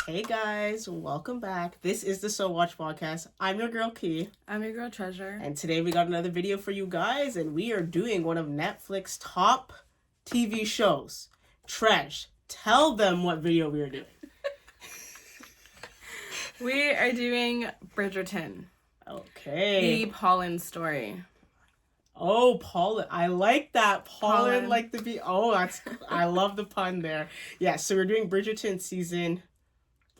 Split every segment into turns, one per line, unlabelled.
Hey guys, welcome back. This is the So Watch Podcast. I'm your girl Key.
I'm your girl Treasure.
And today we got another video for you guys, and we are doing one of Netflix's top TV shows. Tresh, tell them what video we are doing.
We are doing Bridgerton.
Okay.
The Polin story.
Oh, Polin. I like that. Polin like the be. Oh, I love the pun there. Yeah, so we're doing Bridgerton season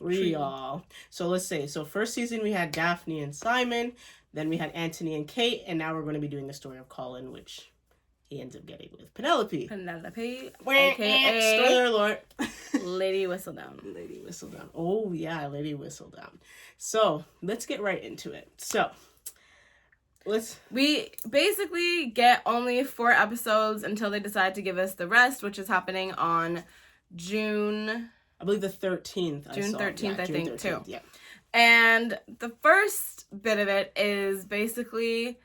3, y'all. So let's say, first season we had Daphne and Simon, then we had Anthony and Kate, and now we're going to be doing the story of Colin, which he ends up getting with Penelope.
aka
Spoiler alert.
Lady Whistledown.
Lady Whistledown. Oh yeah, Lady Whistledown. So let's get right into it.
We basically get only 4 episodes until they decide to give us the rest, which is happening on June.
I believe the 13th.
June 13th, I think, 13th, too.
Yeah.
And the first bit of it is basically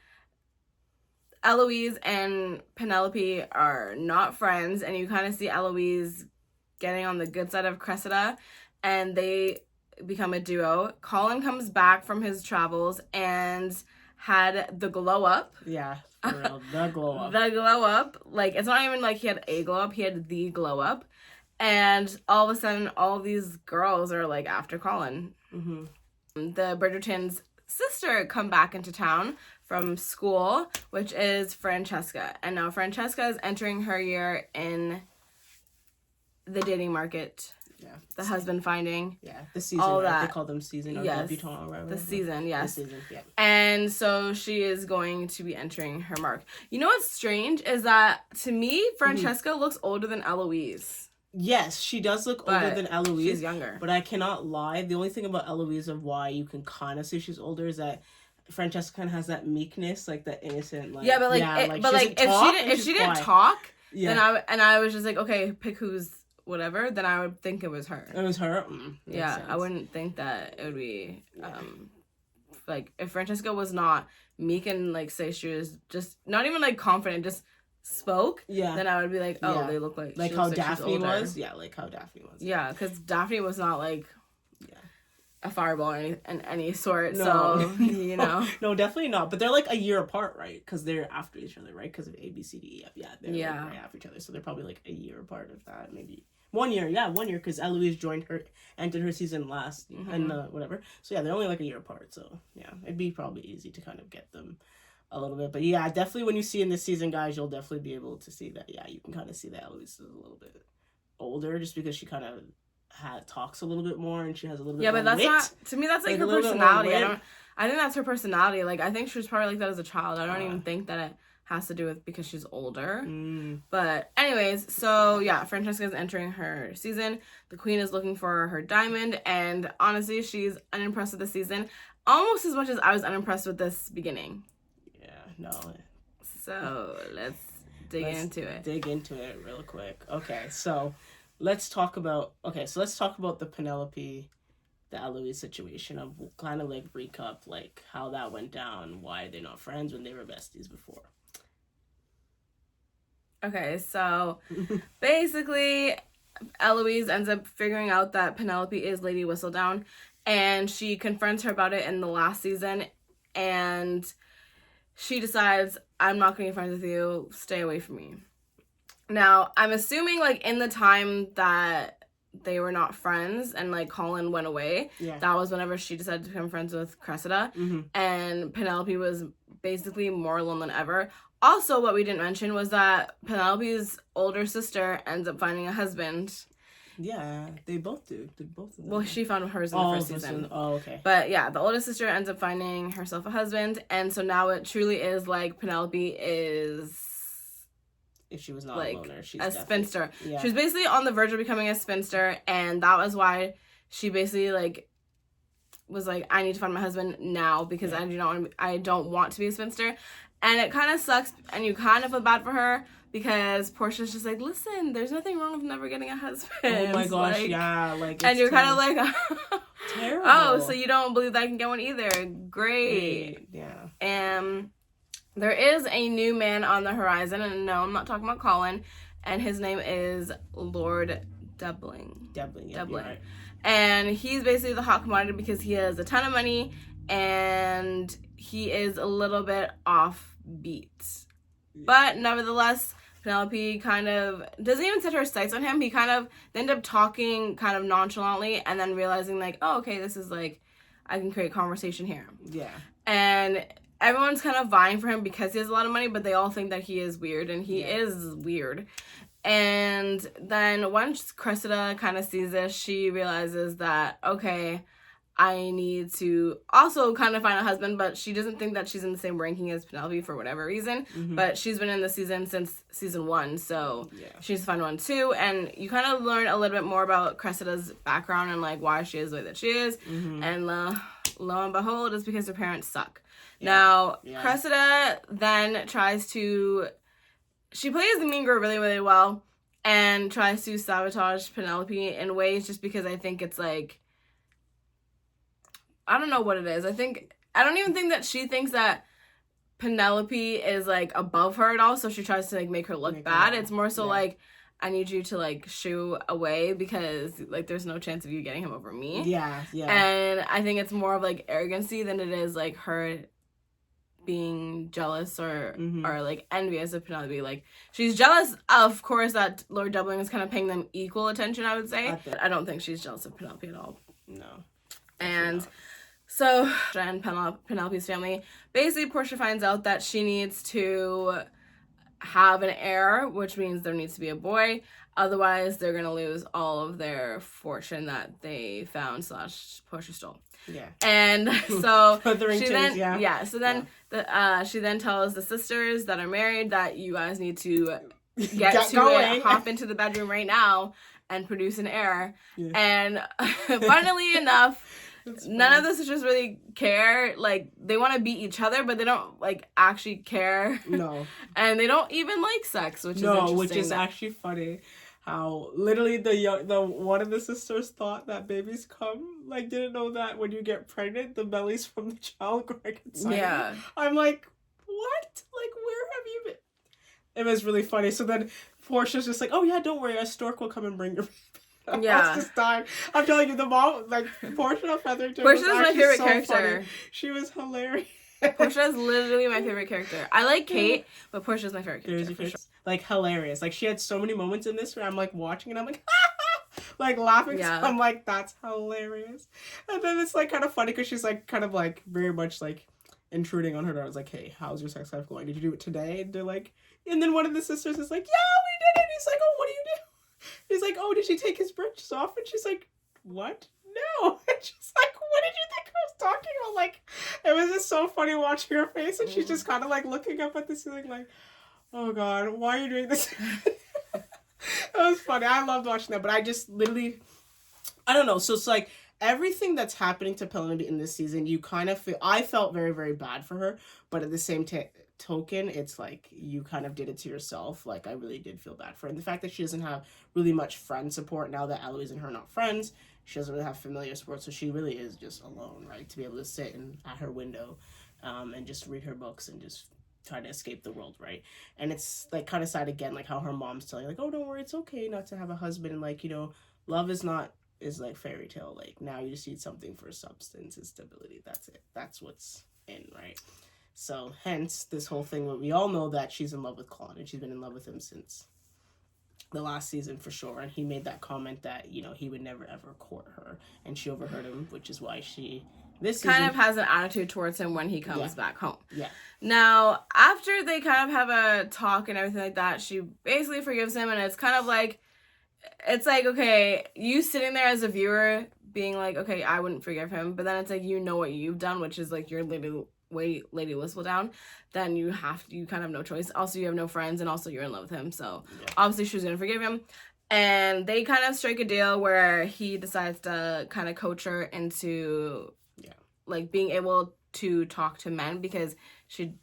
Eloise and Penelope are not friends, and you kind of see Eloise getting on the good side of Cressida, and they become a duo. Colin comes back from his travels and had the glow up.
Yeah, for real. The glow up.
The glow up. Like, it's not even like he had a glow up, he had the glow up. And all of a sudden, all of these girls are, like, after Colin.
Mm-hmm.
The Bridgerton's sister come back into town from school, which is Francesca. And now Francesca is entering her year in the dating market.
Yeah.
The husband finding.
Yeah, the season.
All
right?
that.
They call them season or
yes.
debutante or whatever.
The season, yes.
The season, yeah.
And so she is going to be entering her mark. You know what's strange is that, to me, Francesca looks older than Eloise.
Yes, she does look older than Eloise.
She's younger.
But I cannot lie. The only thing about Eloise of why you can kind of say she's older is that Francesca kind of has that meekness, like that innocent, like
yeah, but like if she didn't talk, then I was just like, okay, pick who's whatever. Then I would think it was her.
It was her.
Yeah,
sense.
I wouldn't think that it would be like if Francesca was not meek and like say she was just not even like confident, just spoke, then I would be like, oh, they look like
how Daphne was. Yeah, like how Daphne was.
Yeah, because Daphne was not like a fireball in any sort.
No.
So you know,
no, definitely not. But they're like a year apart, right? Because they're after each other, right? Because of A, B, C, D, E, F. Yeah, they're like right after each other, so they're probably like a year apart of that, maybe 1 year. Yeah, 1 year because Eloise entered her season last and whatever. So yeah, they're only like a year apart. So yeah, it'd be probably easy to kind of get them a little bit. But yeah, definitely when you see in this season, guys, you'll definitely be able to see that. Yeah, you can kind of see that Eloise is a little bit older just because she kind of talks a little bit more and she has a little bit more
but that's
wit.
not, to me, that's like her personality. I think that's her personality. Like, I think she was probably like that as a child. I don't even think that it has to do with because she's older. But anyways, so yeah, Francesca's entering her season. The queen is looking for her diamond, and honestly, she's unimpressed with the season almost as much as I was unimpressed with this beginning.
No.
So let's dig into it
real quick. Okay, so let's talk about the Penelope, the Eloise situation of kind of like recap like how that went down, why they're not friends when they were besties before.
Okay, so basically Eloise ends up figuring out that Penelope is Lady Whistledown, and she confronts her about it in the last season, and she decides, I'm not going to be friends with you, stay away from me. Now, I'm assuming, like, in the time that they were not friends and, like, Colin went away, that was whenever she decided to become friends with Cressida, and Penelope was basically more alone than ever. Also, what we didn't mention was that Penelope's older sister ends up finding a husband.
Yeah, they both do. Did both of them?
Well, she found hers in the first season.
Oh, okay.
But yeah, the oldest sister ends up finding herself a husband, and so now it truly is like Penelope is,
if she was not
like,
a loner, she's
a spinster.
Yeah.
She was basically on the verge of becoming a spinster, and that was why she basically like was like, I need to find my husband now because I don't want to be a spinster. And it kind of sucks, and you kind of feel bad for her because Portia's just like, listen, there's nothing wrong with never getting a husband.
Oh my gosh, yeah. Like,
and you're kind of like,
terrible.
Oh, so you don't believe that I can get one either. Great.
Yeah.
And there is a new man on the horizon, and no, I'm not talking about Colin, and his name is Lord Doubling.
Right.
And he's basically the hot commodity because he has a ton of money and he is a little bit offbeat. But nevertheless, Penelope kind of doesn't even set her sights on him. He kind of, they end up talking kind of nonchalantly and then realizing like, oh, okay, this is like, I can create conversation here.
Yeah.
And everyone's kind of vying for him because he has a lot of money, but they all think that he is weird, and he is weird. And then once Cressida kind of sees this, she realizes that, okay, I need to also kind of find a husband, but she doesn't think that she's in the same ranking as Penelope for whatever reason. Mm-hmm. But she's been in the season since season 1, so she needs to find one too. And you kind of learn a little bit more about Cressida's background and like why she is the way that she is. Mm-hmm. And lo and behold, it's because her parents suck. Now, Cressida then tries to... She plays the mean girl really, really well and tries to sabotage Penelope in ways just because I think it's like... I don't know what it is. I don't even think that she thinks that Penelope is like above her at all, so she tries to like make her look bad. It's more so like, I need you to like shoo away because like there's no chance of you getting him over me. Yeah. And I think it's more of like arrogancy than it is like her being jealous or like envious of Penelope. Like, she's jealous, of course, that Lord Doubling is kind of paying them equal attention, I would say. I don't think she's jealous of Penelope at all.
No.
And so, and Penelope's family, basically Portia finds out that she needs to have an heir, which means there needs to be a boy. Otherwise, they're going to lose all of their fortune that they found / Portia stole. Yeah. And so she then, she then tells the sisters that are married that you guys need to get going. Hop into the bedroom right now and produce an heir. Yeah. And funnily enough, none of the sisters really care. Like, they want to beat each other, but they don't like actually care. No. And they don't even like sex, which is interesting.
Which is actually funny. How literally the one of the sisters thought that babies come, like, didn't know that when you get pregnant, the belly's from the child growing inside. Yeah. I'm like, what? Like, where have you been? It was really funny. So then Portia's just like, oh yeah, don't worry, a stork will come and bring your baby. Yeah. I was just dying. I'm telling you, the mom, like, Portia Featherington was my favorite character. Funny. She was hilarious.
Portia is literally my favorite character. I like Kate, but Portia's my favorite character. For sure.
Like, hilarious. Like, she had so many moments in this where I'm like watching and I'm like, like laughing. Yeah. So I'm like, that's hilarious. And then it's like kind of funny because she's like kind of like very much like intruding on her daughter. It's like, hey, how's your sex life going? Did you do it today? And they're like, and then one of the sisters is like, yeah, we did it. He's like, oh, what do you do? He's like, oh, did she take his britches off? And she's like, what? No. And she's like, what did you think I was talking about? Like, it was just so funny watching her face, and she's just kind of like looking up at the ceiling like, oh god, why are you doing this? It was funny. I loved watching that, but I just literally, I don't know. So it's like everything that's happening to Penelope in this season, you kind of feel, I felt very, very bad for her, but at the same token, it's like you kind of did it to yourself. Like, I really did feel bad for her. And the fact that she doesn't have really much friend support now that Eloise and her are not friends, she doesn't really have familiar support, so she really is just alone, right? To be able to sit at her window and just read her books and just try to escape the world, right? And it's like kind of sad again, like how her mom's telling her, like, oh, don't worry, it's okay not to have a husband, and like, you know, love is like fairy tale. Like, now you just need something for substance and stability. That's it. That's what's in, right? So hence this whole thing where we all know that she's in love with Colin, and she's been in love with him since the last season for sure. And he made that comment that, you know, he would never ever court her, and she overheard him, which is why she this
kind of has an attitude towards him when he comes back home. Yeah. Now, after they kind of have a talk and everything like that, she basically forgives him, and it's kind of like, it's like, okay, you sitting there as a viewer being like, okay, I wouldn't forgive him, but then it's like, you know what you've done, which is like, you're Lady Whistledown, then you kind of have no choice. Also, you have no friends, and also you're in love with him, so obviously she's gonna forgive him. And they kind of strike a deal where he decides to kind of coach her into like being able to talk to men, because she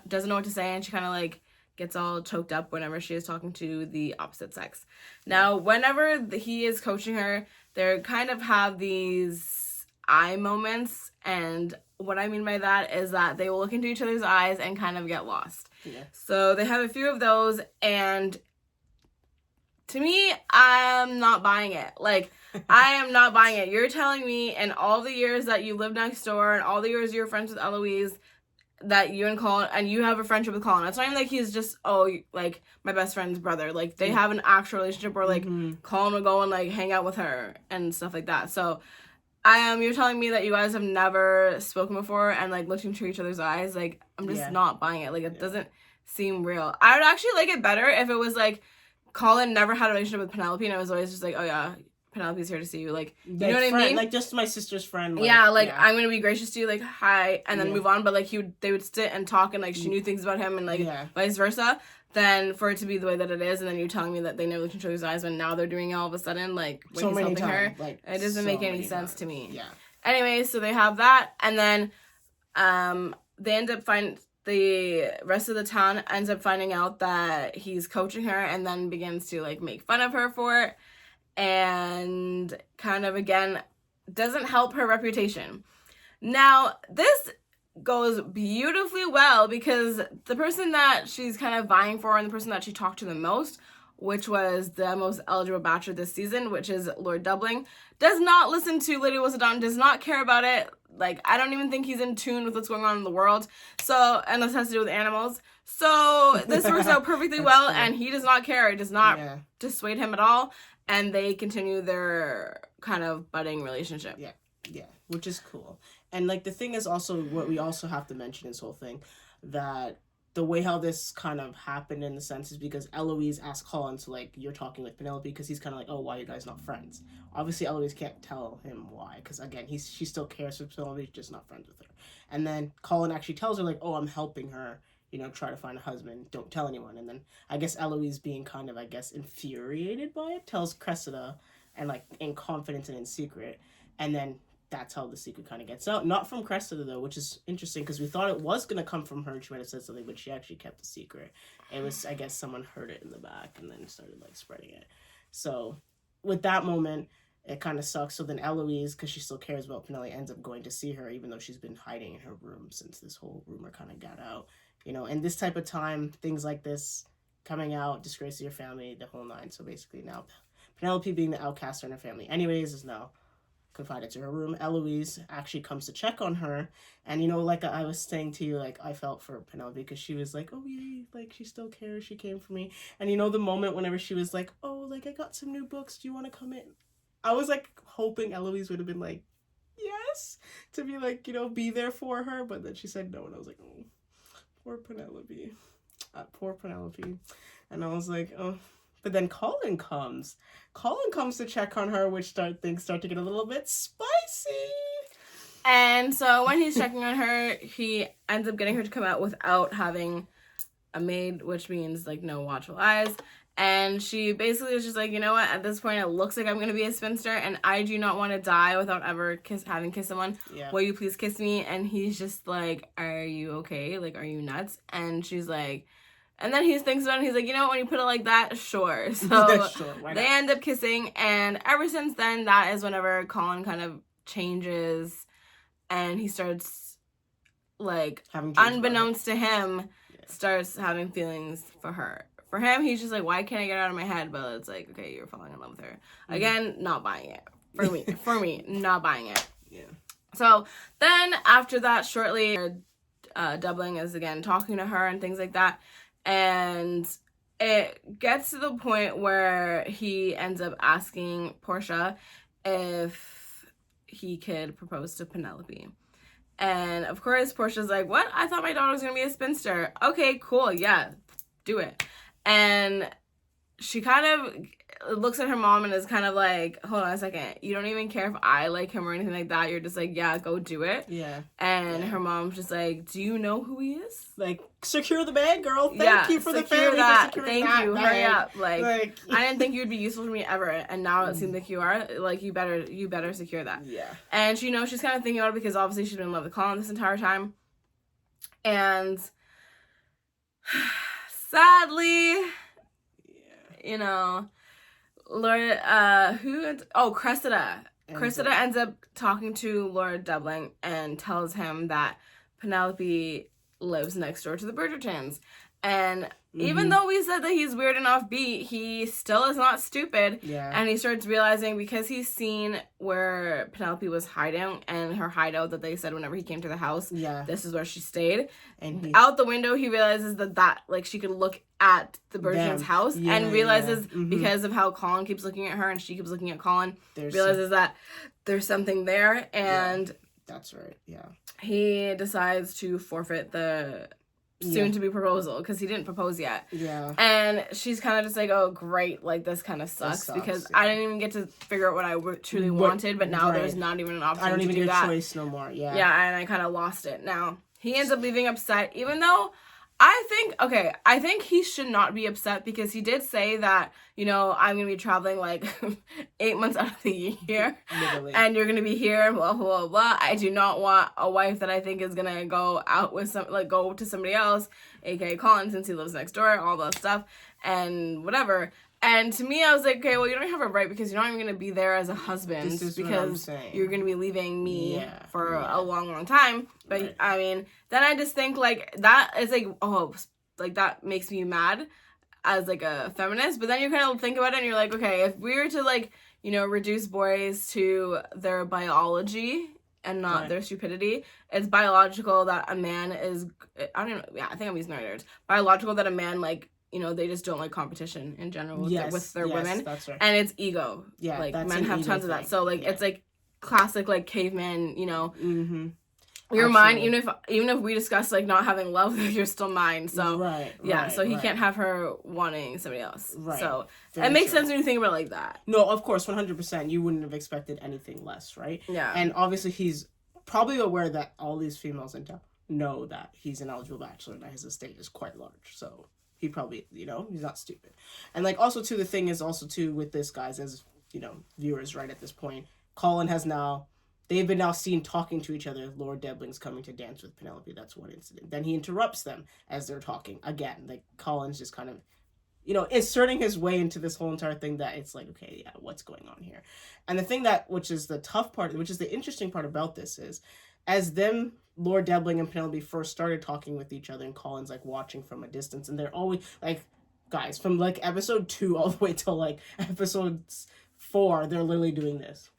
doesn't know what to say, and she kind of like gets all choked up whenever she is talking to the opposite sex. Now, whenever he is coaching her, they kind of have these eye moments, and what I mean by that is that they will look into each other's eyes and kind of get lost. Yeah. So they have a few of those, and To me, I'm not buying it. Like, I am not buying it. You're telling me in all the years that you lived next door and all the years you're friends with Eloise that you and Colin, and you have a friendship with Colin. It's not even like he's just, like, my best friend's brother. Like, they have an actual relationship where, like, Colin would go and, like, hang out with her and stuff like that. So, you're telling me that you guys have never spoken before and, like, looked into each other's eyes. Like, I'm just not buying it. Like, it doesn't seem real. I would actually like it better if it was, like, Colin never had a relationship with Penelope, and it was always just like, oh yeah, Penelope's here to see you. Like, you know what I mean?
Like, just my sister's friend. Like,
I'm going to be gracious to you, like, hi, and then move on. But, like, they would sit and talk, and, like, she knew things about him, and, like, vice versa. Then for it to be the way that it is, and then you're telling me that they never looked into each other's eyes, when now they're doing it all of a sudden, like, when he's helping her. Like, it doesn't make any sense to me. Yeah. Anyway, so they have that, and then they end up the rest of the town ends up finding out that he's coaching her, and then begins to, like, make fun of her for it, and kind of, again, doesn't help her reputation. Now, this goes beautifully well because the person that she's kind of vying for and the person that she talked to the most, which was the most eligible bachelor this season, which is Lord Doubling, does not listen to Lady Whistledown, does not care about it. Like, I don't even think he's in tune with what's going on in the world. So, unless it has to do with animals. So, this works out perfectly well, and he does not care. It does not dissuade him at all. And they continue their kind of budding relationship.
Yeah, which is cool. And, like, the thing is also, what we also have to mention in this whole thing, that the way how this kind of happened in the sense is because Eloise asked Colin to, like, you're talking with Penelope, because he's kind of like, oh, why are you guys not friends? Obviously, Eloise can't tell him why, because, again, she still cares for Penelope, just not friends with her. And then Colin actually tells her, like, oh, I'm helping her, try to find a husband, don't tell anyone. And then I guess Eloise, being kind of, I guess, infuriated by it, tells Cressida, and, like, in confidence and in secret. And then that's how the secret kind of gets out. Not from Cressida, though, which is interesting, because we thought it was going to come from her and she might have said something, but she actually kept the secret. It was, I guess, someone heard it in the back and then started, like, spreading it. So, with that moment, it kind of sucks. So then Eloise, because she still cares about Penelope, ends up going to see her, even though she's been hiding in her room since this whole rumor kind of got out. And this type of time, things like this coming out, disgrace to your family, the whole nine. So basically now, Penelope, being the outcast in her family anyways, is now confided to her room. Eloise actually comes to check on her, and like I was saying to you, like, I felt for Penelope because she was like, oh yay, like, she still cares, she came for me. And the moment whenever she was like, oh, like, I got some new books, do you want to come in? I was like hoping Eloise would have been like, yes, to be like, be there for her, but then she said no, and I was like, oh, poor Penelope. And I was like, oh. But then Colin comes to check on her, which things start to get a little bit spicy.
And so when he's checking on her, he ends up getting her to come out without having a maid, which means, like, no watchful eyes. And she basically is just like, you know what, at this point it looks like I'm going to be a spinster, and I do not want to die without ever having kissed someone. Yeah. Will you please kiss me? And he's just like, are you okay? Like, are you nuts? And she's like... And then he thinks about it, and he's like, you know what, when you put it like that, sure. So sure, they end up kissing, and ever since then, that is whenever Colin kind of changes, and he starts, like, unbeknownst to him, starts having feelings for her. For him, he's just like, why can't I get it out of my head? But it's like, okay, you're falling in love with her. Again, not buying it. For me, not buying it. Yeah. So then, after that, shortly, Doubling is, again, talking to her and things like that. And it gets to the point where he ends up asking Portia if he could propose to Penelope. And of course, Portia's like, what? I thought my daughter was going to be a spinster. Okay, cool. Yeah, do it. And she kind of looks at her mom and is kind of like, hold on a second, you don't even care if I like him or anything like that, you're just like, yeah, go do it. Yeah. And her mom's just like, do you know who he is?
Like, secure the bag, girl. Thank you for the family for securing that.
Thank you. Hurry up. Like, I didn't think you'd be useful to me ever, and now it seems like you are. Like, you better secure that. Yeah. And she's kind of thinking about it because obviously she's been in love with Colin this entire time. And sadly, Lord, Cressida. Cressida ends up talking to Lord Doubling and tells him that Penelope lives next door to the Bridgertons. And even though we said that he's weird and offbeat, he still is not stupid.
Yeah.
And he starts realizing, because he's seen where Penelope was hiding and her hideout that they said whenever he came to the house, this is where she stayed. And out the window, he realizes that like, she could look at the Bridgerton's house and realizes because of how Colin keeps looking at her and she keeps looking at Colin, realizes that there's something there. And
that's right. Yeah.
He decides to forfeit the soon-to-be proposal because he didn't propose yet.
Yeah.
And she's kind of just like, oh, great, like, this kind of sucks because I didn't even get to figure out what I truly wanted, but now there's not even an option to do that. I don't even get a choice
no more, yeah.
Yeah, and I kind of lost it. Now, he ends up leaving upset, even though I think he should not be upset because he did say that, you know, I'm going to be traveling like 8 months out of the year. Literally. And you're going to be here and blah, blah, blah, blah. I do not want a wife that I think is going to go out with go to somebody else, aka Colin, since he lives next door, all that stuff and whatever. And to me, I was like, okay, well, you don't have a right because you're not even going to be there as a husband because you're going to be leaving me for a long, long time. But, I mean, then I just think, like, that is, like, oh, like, that makes me mad as, like, a feminist. But then you kind of think about it and you're like, okay, if we were to, like, you know, reduce boys to their biology and not their stupidity, it's biological that a man is, I don't know, yeah, I think I'm using the right words. Biological that a man, like, you know, they just don't like competition in general with their women.
That's right.
And it's ego. Yeah, like, men have tons of that. So, like, it's, like, classic, like, caveman, you know. Mm-hmm. You're mine, even if we discuss, like, not having love, you're still mine. So, so he can't have her wanting somebody else. Right. So, it makes sense when you think about it like that.
No, of course, 100%. You wouldn't have expected anything less, right? Yeah. And obviously, he's probably aware that all these females in town know that he's an eligible bachelor and that his estate is quite large. So, he probably, you know, he's not stupid. And, like, also, too, the thing is also, too, with this, guys, as, you know, viewers, right, at this point, Colin has now, they've been now seen talking to each other. Lord Debling's coming to dance with Penelope. That's one incident. Then he interrupts them as they're talking. Again, like, Colin's just kind of, you know, inserting his way into this whole entire thing that it's like, okay, yeah, what's going on here? And the thing that, which is the tough part, which is the interesting part about this is, as them, Lord Debling and Penelope first started talking with each other and Colin's, like, watching from a distance, and they're always, like, guys, from, like, episode 2 all the way till, like, episode 4, they're literally doing this.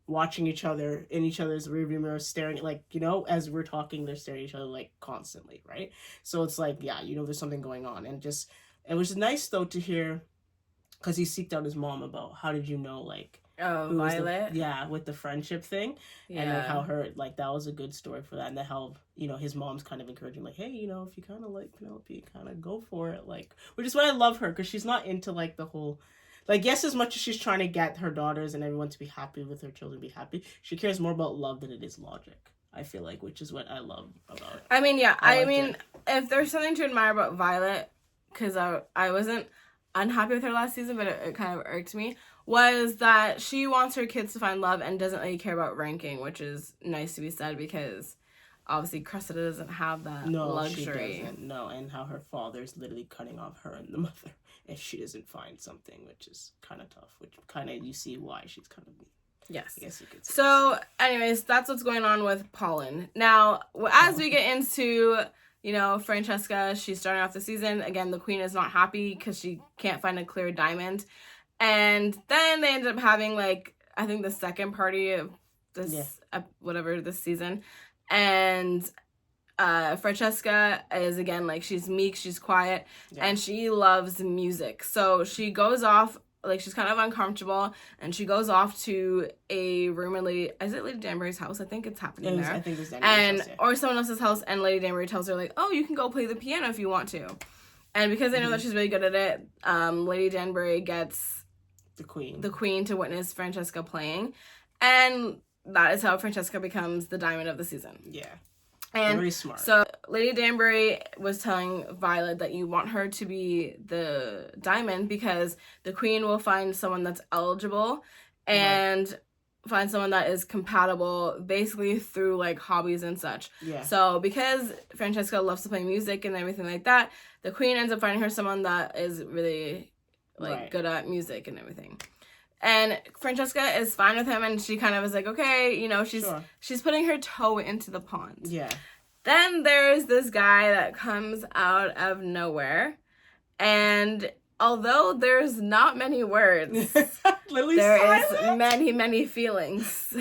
Watching each other in each other's rearview mirror, staring at, like, you know, as we're talking, they're staring at each other, like, constantly, right? So it's like, yeah, you know, there's something going on. And just, it was nice, though, to hear, because he seeked out his mom about, how did you know, like,
Violet?
With the friendship thing. Yeah. And, like, how her, like, that was a good story for that. And how, you know, his mom's kind of encouraging, like, hey, you know, if you kind of like Penelope, kind of go for it. Like, which is why I love her, because she's not into, like, the whole, like, yes, as much as she's trying to get her daughters and everyone to be happy with her children, be happy, she cares more about love than it is logic, I feel like, which is what I love about it.
I mean, yeah, I mean, if there's something to admire about Violet, because I wasn't unhappy with her last season, but it kind of irked me, was that she wants her kids to find love and doesn't really care about ranking, which is nice to be said because obviously Cressida doesn't have that luxury.
She doesn't. No, and how her father's literally cutting off her and the mother if she doesn't find something, which is kind of tough, which kind of, you see why she's kind of mean.
Yes.
I guess you could say
so, anyways, that's what's going on with Polin. Now, as we get into, you know, Francesca, she's starting off the season. Again, the queen is not happy because she can't find a clear diamond. And then they ended up having, like, I think the second party of this, this season. And Francesca is, again, like, she's meek, she's quiet, and she loves music. So she goes off, like, she's kind of uncomfortable, and she goes off to a room in Lady Danbury's house? I think it's happening there.
I think it's Danbury's house,
or someone else's house, and Lady Danbury tells her, like, oh, you can go play the piano if you want to. And because they know that she's really good at it, Lady Danbury gets the queen to witness Francesca playing, and that is how Francesca becomes the diamond of the season.
Yeah.
And
very smart.
So Lady Danbury was telling Violet that you want her to be the diamond because the queen will find someone that's eligible and find someone that is compatible basically through, like, hobbies and such. Yeah. So because Francesca loves to play music and everything like that, the queen ends up finding her someone that is really, like, good at music and everything. And Francesca is fine with him, and she kind of is like, okay, you know, she's putting her toe into the pond.
Yeah.
Then there's this guy that comes out of nowhere, and although there's not many words,
Literally
there
silent.
is many feelings.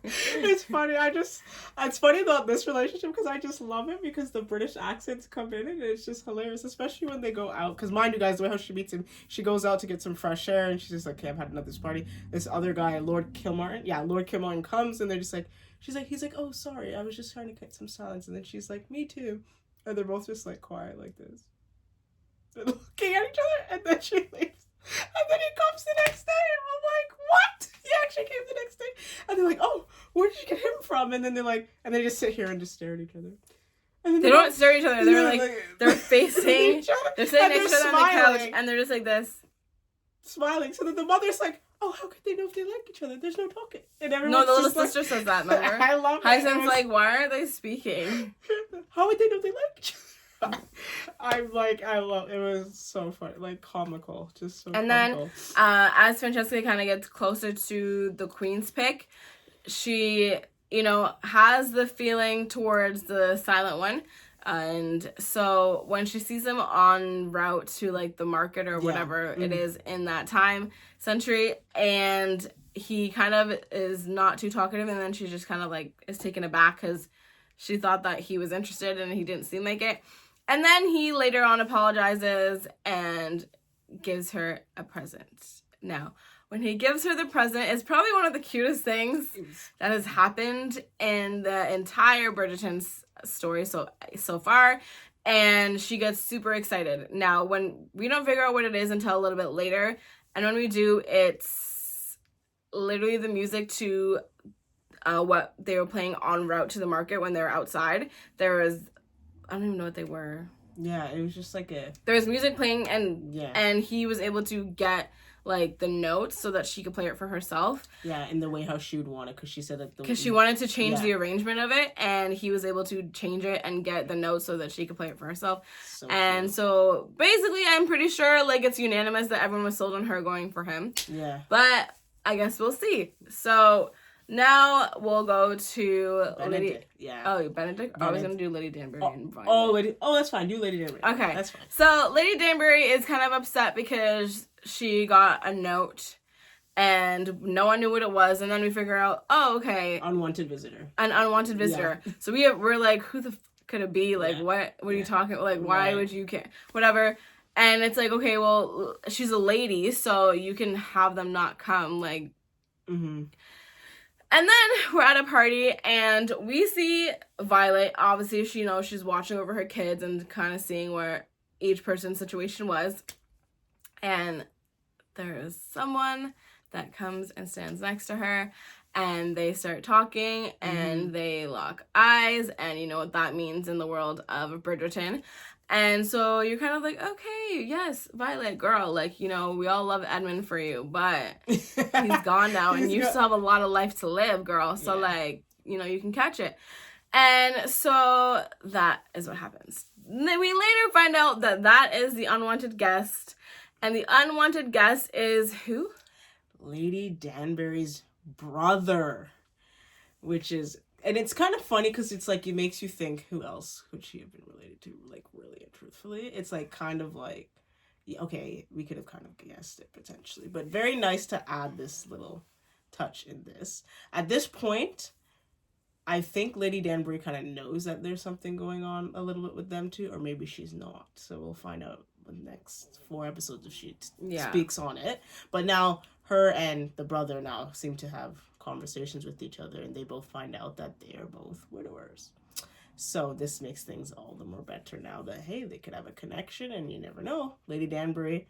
It's funny. It's funny about this relationship because I just love it because the British accents come in and it's just hilarious, especially when they go out. Because mind you guys, the way how she meets him, she goes out to get some fresh air and she's just like, okay, I've had enough of this party. This other guy, Lord Kilmartin comes and they're just like, he's like, oh, sorry, I was just trying to get some silence. And then she's like, me too. And they're both just like quiet like this. They're looking at each other and then she leaves. And then he comes the next day and I'm like, what? He actually came the next day. And they're like, oh, where did you get him from? And then they're like, and they just sit here and just stare at each other. And then
they don't stare at each other. They're like, they're facing each other. They're sitting next to each other on the couch and they're just like this.
Smiling. So then the mother's like, oh, how could they know if they like each other? There's no talking. And
everyone's the little sister says that, remember?
I love it.
Hyacinth's like, why aren't they speaking?
How would they know they like each other? I love it. Was so funny, like comical, just so.
And
comical.
Then, as Francesca kind of gets closer to the queen's pick, she, has the feeling towards the silent one, and so when she sees him en route to like the market or whatever it is in that century, and he kind of is not too talkative, and then she just kind of like is taken aback because she thought that he was interested and he didn't seem like it. And then he later on apologizes and gives her a present. Now, when he gives her the present, it's probably one of the cutest things that has happened in the entire Bridgerton story so far. And she gets super excited. Now, when we don't figure out what it is until a little bit later, and when we do, it's literally the music to what they were playing en route to the market when they were outside. There was... I don't even know what they were.
Yeah, it was just like
there was music playing and he was able to get like the notes so that she could play it for herself. Yeah, in the way how she would want it, because she said that because she wanted to change the arrangement of it, and he was able to change it and get the notes so that she could play it for herself. So basically, I'm pretty sure like it's unanimous that everyone was sold on her going for him. Yeah, but I guess we'll see. So. Now we'll go to
Benedict.
Benedict? I was going to do Lady Danbury.
That's fine. Do Lady Danbury.
Okay.
That's fine.
So Lady Danbury is kind of upset because she got a note and no one knew what it was. And then we figure out,
unwanted visitor.
An unwanted visitor. Yeah. So we're like, who the f could it be? Like, what are you talking about? Like, why would you care? Whatever. And it's like, okay, well, she's a lady, so you can have them not come. Like, And then we're at a party and we see Violet. Obviously, she's watching over her kids and kind of seeing where each person's situation was. And there is someone that comes and stands next to her and they start talking and they lock eyes, and you know what that means in the world of Bridgerton. And so you're kind of like, okay, yes, Violet, girl, like, we all love Edmund for you, but he's gone now and you still have a lot of life to live, girl. So, you can catch it. And so that is what happens. Then we later find out that is the unwanted guest. And the unwanted guest is who?
Lady Danbury's brother, which is... And it's kind of funny because it's like, it makes you think, who else could she have been related to, like, really and truthfully? It's like, kind of like, okay, we could have kind of guessed it potentially. But very nice to add this little touch in this. At this point, I think Lady Danbury kind of knows that there's something going on a little bit with them too, or maybe she's not. So we'll find out in the next 4 episodes if she speaks on it. But now, her and the brother now seem to have conversations with each other, and they both find out that they are both widowers. So this makes things all the more better now that, hey, they could have a connection, and you never know. Lady Danbury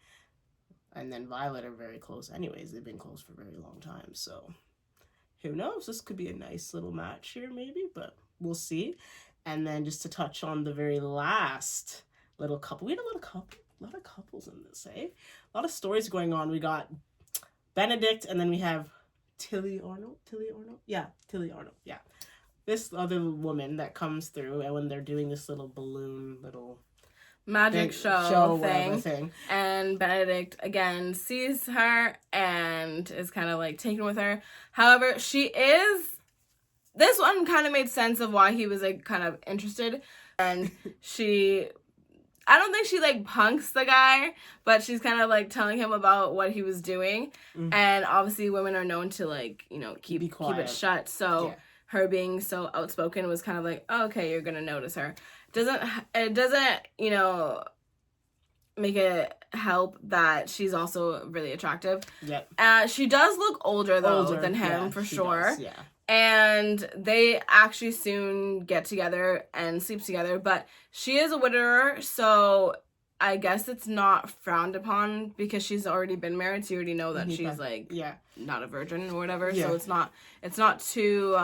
and then Violet are very close anyways. They've been close for a very long time, so who knows? This could be a nice little match here maybe, but we'll see. And then just to touch on the very last little couple. We had a lot of couples in this, eh? A lot of stories going on. We got Benedict, and then we have Tilly Arnold. Yeah. This other woman that comes through, and when they're doing this little balloon, little
magic show thing. And Benedict, again, sees her and is kind of like taken with her. However, she is this one kind of made sense of why he was like kind of interested, and I don't think she like punks the guy, but she's kind of like telling him about what he was doing, and obviously women are known to like, you know, keep it shut, so her being so outspoken was kind of like, oh, okay, you're gonna notice her. It doesn't, you know, make it help that she's also really attractive. Yep. She does look older than him, for sure. Does, yeah. And they actually soon get together and sleep together, but she is a widower, so I guess it's not frowned upon because she's already been married, so you already know that she's like not a virgin or whatever. Yeah. So it's not too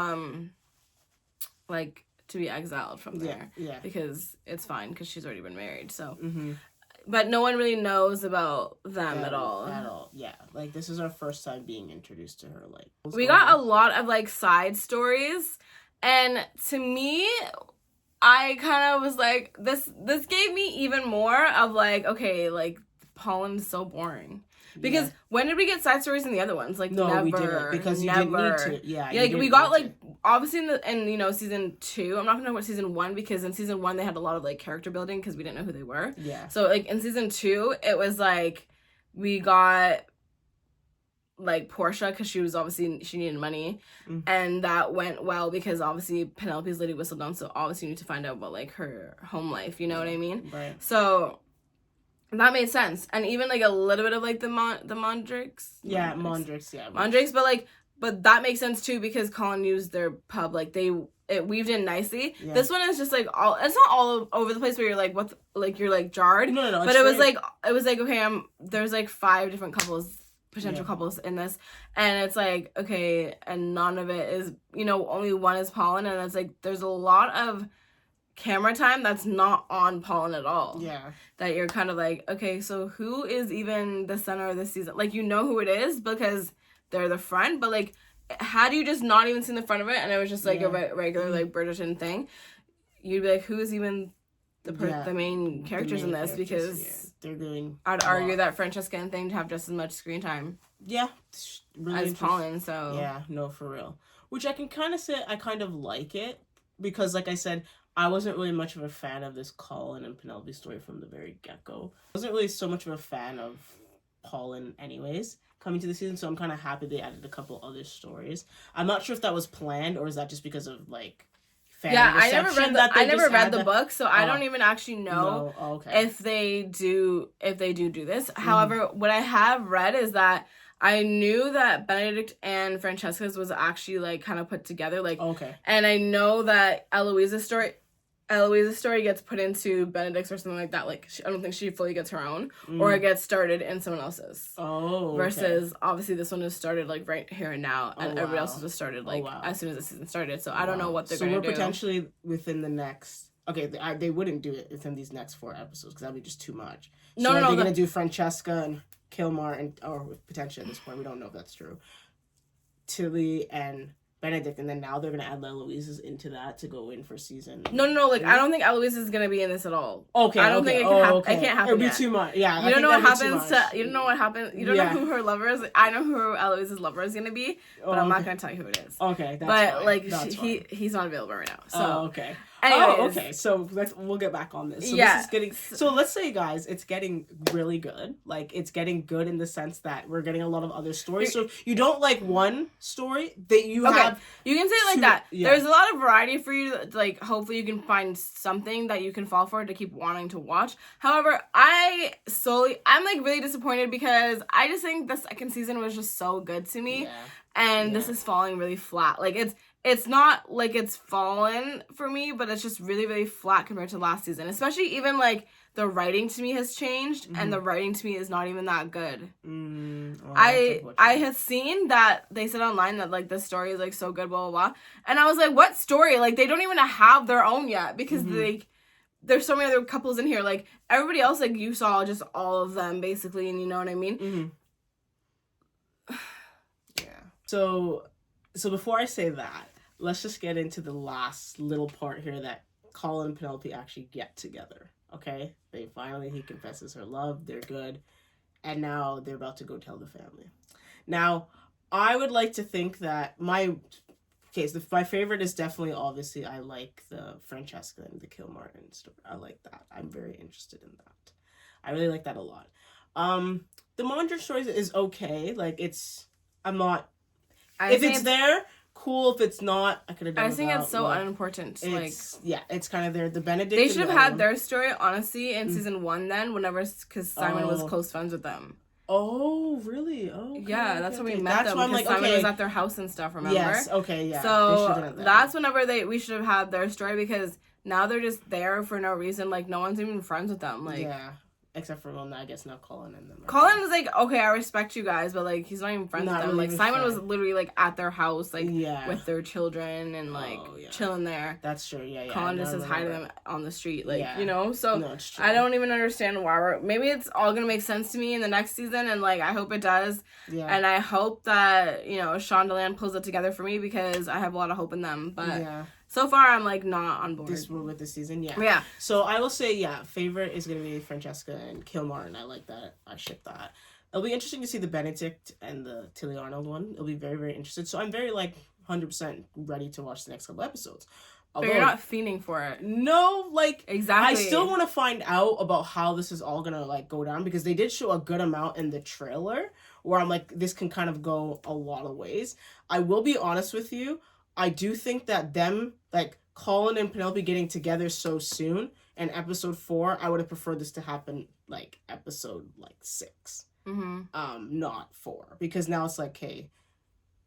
like to be exiled from there. Yeah. Because it's fine because she's already been married. So but no one really knows about them at all.
Yeah. Like, this is our first time being introduced to her. Like,
we got a lot of, like, side stories. And to me, I kind of was like, this gave me even more of, like, okay, like, Polin's so boring. Because when did we get side stories in the other ones? Like,
no,
never.
We didn't, because you didn't need to. Yeah,
like, we got, like, obviously in you know, season 2, I'm not going to know what season 1, because in season 1, they had a lot of, like, character building, because we didn't know who they were. Yeah. So, like, in season 2, it was, like, we got, like, Portia, because she needed money, and that went well, because obviously Penelope's Lady Whistledown, so obviously you need to find out about, like, her home life, you know what I mean? Right. So that made sense. And even, like, a little bit of, like, the Mondrakes. Yeah, Mondrakes, yeah. Mondrakes, but that makes sense, too, because Colin used their pub. Like, it weaved in nicely. Yeah. This one is just, like, it's not all over the place where you're, like, you're, like, jarred. No. But it was, like, okay, there's, like, 5 different potential couples in this. And it's, like, okay, and none of it is, you know, only one is Polin. And it's, like, there's a lot of camera time that's not on Polin at all. Yeah. That you're kind of like, okay, so who is even the center of this season? Like, you know who it is because they're the front, but, like, had you just not even seen the front of it and it was just, like, a regular, like, Bridgerton thing, you'd be like, who is even the main characters in this? Because
they're doing
I'd argue that Francesca and thing have just as much screen time.
Yeah. Really
as Polin, so.
Yeah, no, for real. Which I can kind of say I kind of like it because, like I said, I wasn't really much of a fan of this Colin and Penelope story from the very get-go. I wasn't really so much of a fan of Polin anyways coming to the season, so I'm kind of happy they added a couple other stories. I'm not sure if that was planned or is that just because of, like, fan reception.
I never read the book, so I don't even actually know if they do this. However, what I have read is that I knew that Benedict and Francesca's was actually, like, kind of put together, like, and I know that Eloise's story gets put into Benedict's or something like that. Like, I don't think she fully gets her own, or it gets started in someone else's. Versus, obviously, this one is started, like, right here and now, and everybody else was started, like, as soon as the season started. So I don't know what they're going to do. So we're
potentially within the next... Okay, they wouldn't do it within these next 4 episodes, because that would be just too much. So they're going to do Francesca and Kilmar, or potentially at this point, we don't know if that's true, Tilly and Benedict, and then now they're gonna add Eloise into that to go in for season.
No. Like, I don't think Eloise is gonna be in this at all. Okay, I don't think it can happen. It can't happen.
It'd be too much. Yeah,
you don't know what happens to. You don't know what happens. You don't know who her lover is. I know who Eloise's lover is gonna be, but I'm not gonna tell you who it is. Okay, that's fine. But like, he's not available right now. So
okay. Anyways. Okay. So we'll get back on this. So this is getting. So let's say, guys, it's getting really good. Like, it's getting good in the sense that we're getting a lot of other stories. So you don't like one story that you have.
You can say it like that. Yeah. There's a lot of variety for you. Like, hopefully you can find something that you can fall for to keep wanting to watch. However, I'm like really disappointed because I just think the second season was just so good to me, and this is falling really flat. Like, it's not like it's fallen for me, but it's just really, really flat compared to last season. Especially even, like, the writing to me has changed, and the writing to me is not even that good. Well, I had seen that they said online that, like, the story is, like, so good, blah, blah, blah. And I was like, what story? Like, they don't even have their own yet, because, like, there's so many other couples in here. Like, everybody else, like, you saw just all of them, basically, and you know what I mean?
So before I say that, let's just get into the last little part here that Colin and Penelope actually get together, okay? He confesses her love, they're good, and now they're about to go tell the family. Now, I would like to think that okay, so my favorite is definitely, obviously, I like the Francesca and the Kilmartin story. I like that. I'm very interested in that. I really like that a lot. The Mondrian story is okay. Like, I'm not, if it's there, cool. If it's not, I could have done it.
I think it's so unimportant.
It's kind of there. The Benedict.
They should have had their story, honestly, in season 1 then, because Simon was close friends with them.
Oh, really? Oh,
yeah, that's when we met them. Because Simon was at their house and stuff, remember?
Yes, okay, yeah.
So that's whenever we should have had their story, because now they're just there for no reason. Like, no one's even friends with them. Like,
yeah. Except for, I guess now Colin and them.
Colin was like, okay, I respect you guys, but, like, he's not even friends with them. Really, like, Simon was literally, like, at their house, like, with their children and, like, chilling there.
That's true, yeah.
Colin just says hi to them on the street, like, you know? So, I don't even understand why maybe it's all gonna make sense to me in the next season, and, like, I hope it does. Yeah. And I hope that, Shondaland pulls it together for me, because I have a lot of hope in them, but... Yeah. So far, I'm, like, not on board.
With this season, yeah.
Yeah.
So, I will say, favorite is going to be Francesca and Kilmartin. I like that. I ship that. It'll be interesting to see the Benedict and the Tilly Arnold one. It'll be very, very interesting. So, I'm very, 100% ready to watch the next couple episodes.
Although, but you're not fiending for it.
No,
exactly.
I still want to find out about how this is all going to, go down, because they did show a good amount in the trailer where I'm like, this can kind of go a lot of ways. I will be honest with you. I do think that them, Colin and Penelope getting together so soon in episode 4, I would have preferred this to happen, episode, 6. Mm-hmm. Not 4. Because now it's hey,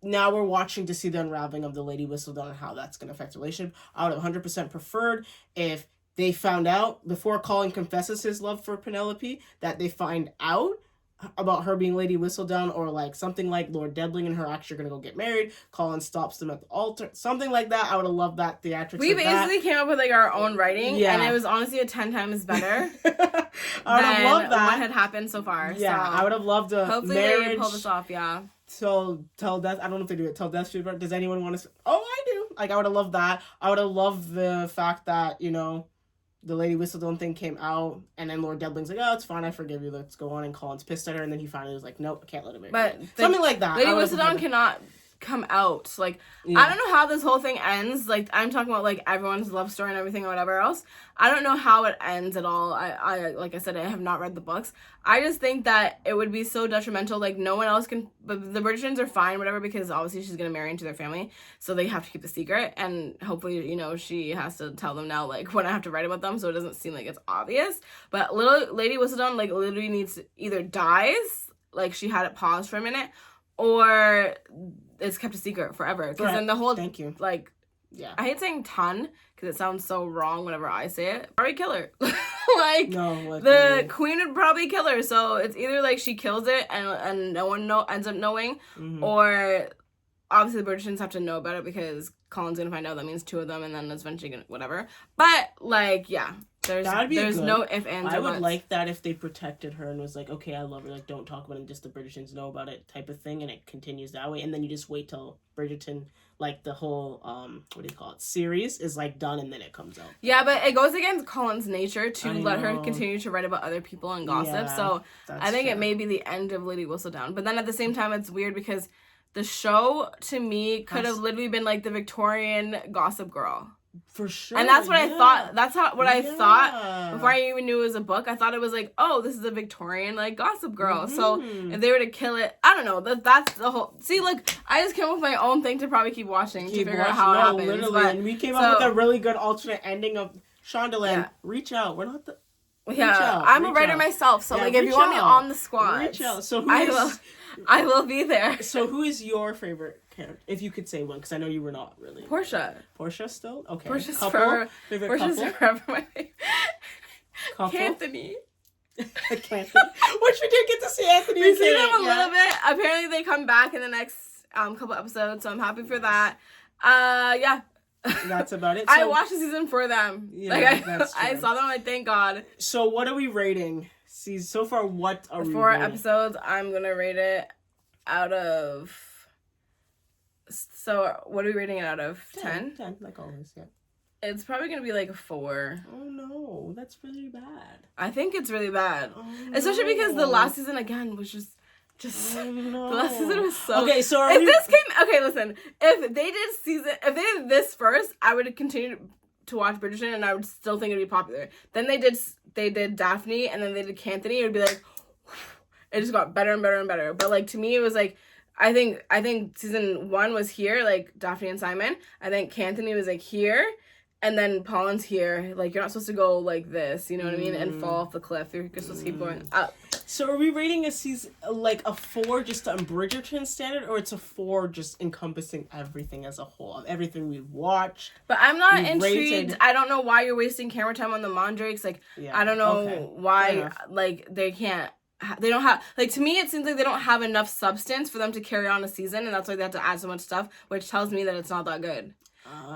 now we're watching to see the unraveling of the Lady Whistledown and how that's going to affect the relationship. I would have 100% preferred if they found out, before Colin confesses his love for Penelope, that they find out about her being Lady Whistledown, or something like Lord Deadling and her actually gonna go get married. Colin stops them at the altar, something like that. I would have loved that theatrics.
We basically came up with our own writing, and it was honestly 10 times better. I would have loved that. What had happened so far.
Yeah, so I would have loved a
hopefully
marriage.
They pull this off. Yeah.
So tell death. I don't know if they do it. Tell death. Does anyone want to? Oh, I do. I would have loved that. I would have loved the fact that the Lady Whistledown thing came out, and then Lord Deadling's like, oh, it's fine, I forgive you, let's go on, and Colin's pissed at her, and then he finally was like, nope, I can't let him marry. But something like that.
Lady Whistledown cannot come out. I don't know how this whole thing ends. I'm talking about, everyone's love story and everything or whatever else. I don't know how it ends at all. I like I said, I have not read the books. I just think that it would be so detrimental. No one else can... But the Bridgertons are fine, whatever, because obviously she's going to marry into their family, so they have to keep the secret, and hopefully, she has to tell them now, when I have to write about them, so it doesn't seem like it's obvious. But little Lady Whistledown, literally needs to either dies, she had it paused for a minute, or it's kept a secret forever. Because then the whole...
Thank you.
Yeah. I hate saying ton, because it sounds so wrong whenever I say it. Probably kill her. The queen would probably kill her. So it's either she kills it and no one ends up knowing, or obviously the Bridgertons have to know about it, because Colin's gonna find out. That means 2 of them, and then it's eventually gonna whatever. But yeah. There's no if, ands,
I
or
would
buts.
Like that if they protected her and was okay, I love her, don't talk about it, and just the Bridgertons know about it type of thing, and it continues that way, and then you just wait till Bridgerton, the whole, what do you call it, series is, done, and then it comes out.
Yeah, but it goes against Colin's nature to let her continue to write about other people and gossip, so I think it may be the end of Lady Whistledown, but then at the same time, it's weird, because the show, to me, could have literally been, the Victorian Gossip Girl.
For sure.
And that's what I thought. That's what I thought before I even knew it was a book. I thought it was oh, this is a Victorian Gossip Girl. Mm-hmm. So if they were to kill it, I don't know. That's the whole. See, look, I just came up with my own thing to probably keep watching to figure out how it happens.
Literally, but, and we came up with a really good alternate ending of Shondaland. Yeah. Reach out. We're not the.
I'm a writer myself, so if you want me on the squad,
reach out. So
I will be there.
So who is your favorite character, if you could say one? Because I know you were not really.
Portia
still? Okay.
Portia's
couple?
Portia's forever my favorite.
Couple?
Anthony.
Which we did get to see Anthony.
We see them a little bit. Apparently they come back in the next couple episodes, so I'm happy for that. Yeah.
That's about it.
So, I watched the season for them.
Yeah,
I saw them, thank God.
So what are we rating? See, so far, what are we
4
rating?
episodes, I'm going to rate it out of... So, what are we rating it out of? 10?
10, like always, yeah.
It's probably going to be a 4.
Oh, no. That's really bad.
I think it's really bad.
Oh,
especially because the last season, again, was just Just
I know.
the last season was so.
Okay, so
listen. If they did this first, I would continue to watch Bridgerton, and I would still think it'd be popular. Then they did Daphne, and then they did Canthony. It would be like, it just got better and better and better. But like to me, it was like, I think season 1 was here, like Daphne and Simon. I think Canthony was like here. And then Polin's here. Like, you're not supposed to go like this, you know what I mean? And fall off the cliff. You're supposed to keep going up.
So are we rating a season, like, a 4 just on Bridgerton standard? Or it's a 4 just encompassing everything as a whole? Everything we've watched?
But I'm not intrigued. I don't know why you're wasting camera time on the Mandrakes. Like, yeah. I don't know why, like, they don't have, like, to me, it seems like they don't have enough substance for them to carry on a season. And that's why they have to add so much stuff, which tells me that it's not that good.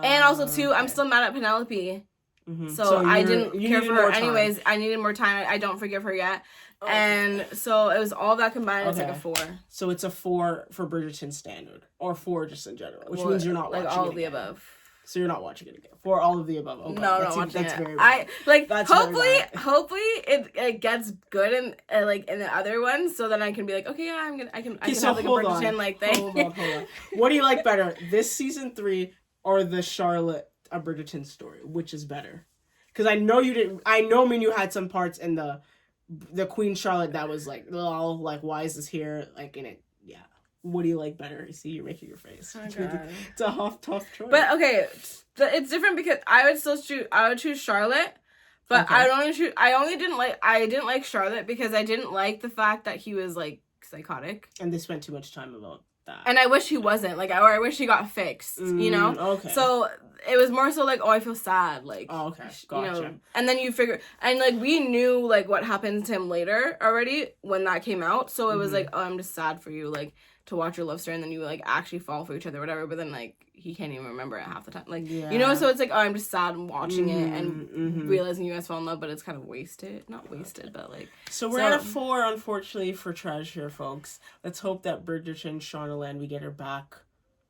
And also, too, I'm still mad at Penelope. Mm-hmm. So I didn't care for her anyways. I needed more time. I don't forgive her yet. Okay. And so it was all that combined. It's like a 4.
So it's a 4 for Bridgerton standard. Or 4 just in general. Which means you're not watching
all of the above.
So you're not watching it again. For all of the above. Okay.
No, not watching it. Hopefully it gets good in in the other ones, so then I can be like, okay, yeah, I can have like a Bridgerton like thing.
Hold on. What do you like better? This season 3 or the Charlotte Bridgerton story? Which is better? Because I know you didn't. I know, you had some parts in the Queen Charlotte that was like, oh, like, why is this here? Like, in it, yeah. What do you like better? See, you're making your face. Oh, God. It's a tough choice.
But okay, it's different because I would choose Charlotte, but okay. I didn't like Charlotte because I didn't like the fact that he was like psychotic,
and they spent too much time about that.
And I wish he wasn't, like, or I wish he got fixed, you know?
Okay.
So it was more so like, oh, I feel sad, like,
oh, okay, gotcha.
You know, and then you figure, and like, we knew like what happened to him later already when that came out, so it was like, oh, I'm just sad for you, like, to watch your love story, and then you like actually fall for each other or whatever, but then like he can't even remember it half the time, like, you know, so it's like, oh, I'm just sad watching it and realizing you guys fell in love, but it's kind of not wasted, but like,
so we're at a 4, unfortunately, for Treasure, folks. Let's hope that Bridgerton, Shaunaland, we get her back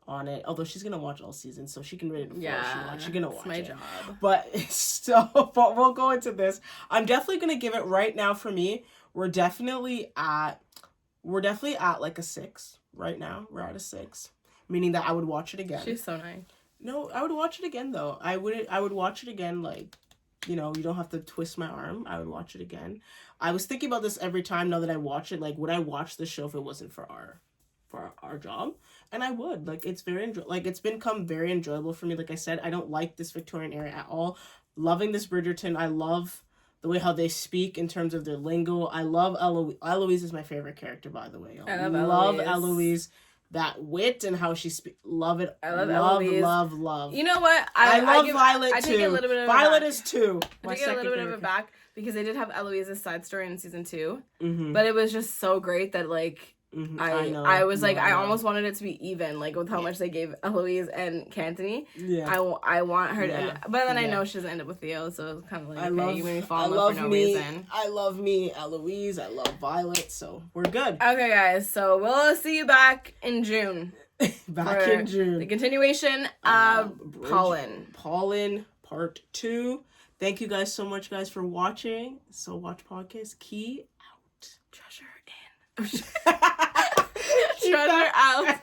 on it, although she's gonna watch all season, so she can rate it before she watches. She's gonna watch
my
it.
Job.
But we'll go into this. I'm definitely gonna give it right now. For me, we're definitely at like a 6 right now. We're at a 6, meaning that I would watch it again.
She's so nice.
No, I would watch it again though. I would watch it again, like, you know, you don't have to twist my arm. I would watch it again. I was thinking about this every time now that I watch it, like, would I watch the show if it wasn't for our job? And I would. Like, it's it's become very enjoyable for me. Like I said, I don't like this Victorian era at all. Loving this Bridgerton. I love the way how they speak in terms of their lingo. I love Eloise. Eloise is my favorite character, by the way.
I love Eloise.
That wit and how she speaks. Love it.
I love Eloise.
Love.
You know what?
I love Violet too.
I take a little bit of
Violet is 2.
I take a little bit of it back because they did have Eloise's side story in season 2. But it was just so great that, like, I was like, I almost wanted it to be even, like, with how much they gave Eloise and Canthony. Yeah. I want her to, but then I know she doesn't end up with Theo, so it's kind of like, you made me fall in love for no reason.
I love me, Eloise. I love Violet, so we're good.
Okay, guys, so we'll see you back in June.
In June.
The continuation of Polin.
Polin, part 2. Thank you guys so much, guys, for watching. So Watch Podcast. Key out.
Treasure in. Treasure out.